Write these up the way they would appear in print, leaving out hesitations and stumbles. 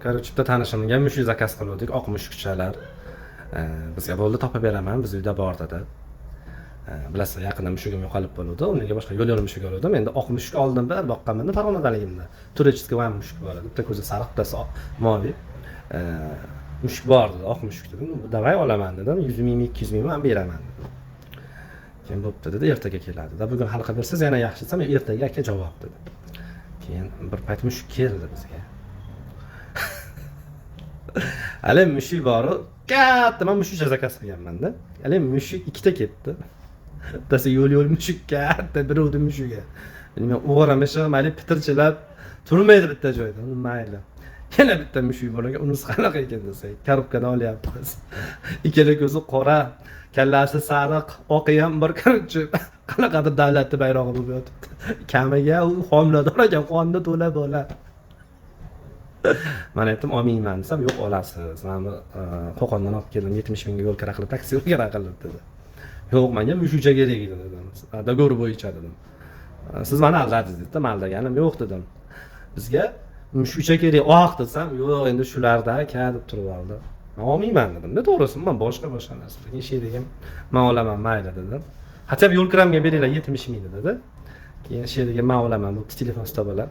Короче, bitta tanishimga mushuk zakaz qildik, oq mushukchalar. Bizga bo'ldi topib beraman, biz uyda bor dedi. Bilasizlar, yaqinda mushugim yo'qolib bo'ldi. Unga boshqa yo'l mushuk oldim. Endi oq mushuk oldim, bir boqqanman Farg'onadaligimda. Turechskiy ham mushuk bor edi. Bitta ko'zi sariq, bittasi moviy. Mushuk bor dedi, oq mushuk dedim. Davay olaman dedim. 100 ming, 200 ming ham beraman dedim. Keyin bo'pti dedi, ertaga keladi. Bugun hal qilib bersangiz yana yaxshi, men ertaga aka javob dedi. Keyin bir payt mushuk keldi bizga. Hali mushuk bor, katta, men mushuk zakaz qilganman-da. Hali mushuk ikkita ketdi. Bittasi yo'l mushuk katta, birovning mushugi. Men o'g'ramishim, hali pitirchilab turmaydi bitta joyda. Mayli. Yana bitta mushuk bor ekan, unisi qanaqa ekan desak, korobkadan olyapmiz. Ikkala ko'zi qora, kallasi sariq, oqi ham bir qarchi. Qanaqadir davlatning bayrog'i bo'lib yotibdi. Kamiga u homilador ekan, qonni to'la bola. Men aytdim, olmayman desam, yo'q olasiz. Men Qo'qondan olib keldim, 70 mingga yo'l kira qilib, taksi yo'l kira qilib dedi. Yo'q, menga mushukcha kerak edi dedim. Dogovor bo'yicha dedim. Siz meni aldadingiz dedi. Men aldaganim yo'q dedim. Bizga mushukcha kerak, oq desam, yo'q, endi shularda aka deb turib oldi. Men olmayman dedim. To'g'risi, men boshqa narsa. Keyin sherigim, men olaman, mayli dedim. Hatto yo'l kiramga beringlar 70 ming dedi. Keyin sherigim, men olaman, bu telefon stol bilan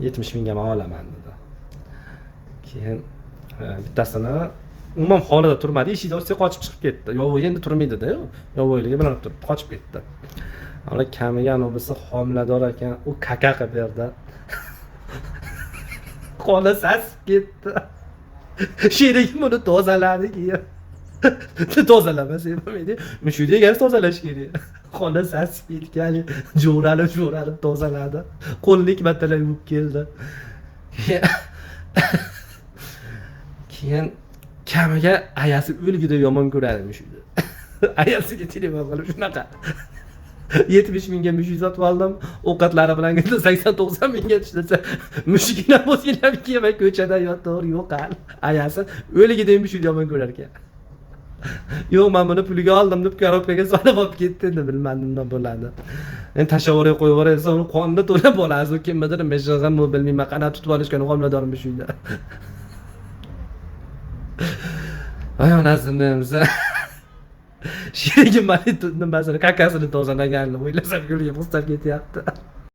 70 mingga men olaman dedi. Keyin bittasini umuman holida turmadi, eshikdan ochsa qochib chiqib ketdi. Yo'q, endi turmaydi-da. Yo'qligi bilan turib qochib ketdi. Ana kamiga anobisi homilador ekan, u kaka qilib berdi. Qo'li sasib ketdi. Sherigim uni tozaladi keyin. Tozalamasa bo'lmaydi. Mushukni egar tozalash kerak. Qo'li sasib ketgan, jo'ralib tozaladi. Qo'llik battalar yuvib keldi. Keyin kamiga ayasi o'lgida yomon ko'radi mushukni. Ayasiga telefon qilib shunaqa 70 mingga mushuk sotib oldim. Ovqatlari bilan 80-90 mingga ishlasa, mushukni o'zinglar kiyamay ko'chada yotar, yo'q hali. Ayasi o'lgida mushuk yomon ko'rar ekan. Yo'q, men buni puliga oldim deb korobkaga solib olib ketdi, endi bilmadim nima bo'ladi. Men tashavvur qo'yib yuborsa, uni qonni to'la bo'ladi, u kimdir meshag'am bilmayman, qana tutib olishgan homilador mushukni. Ay onasimiz. Sherigim meni nimasini kakasini tozalaganini o'ylasam, yo'lga postib ketyapti.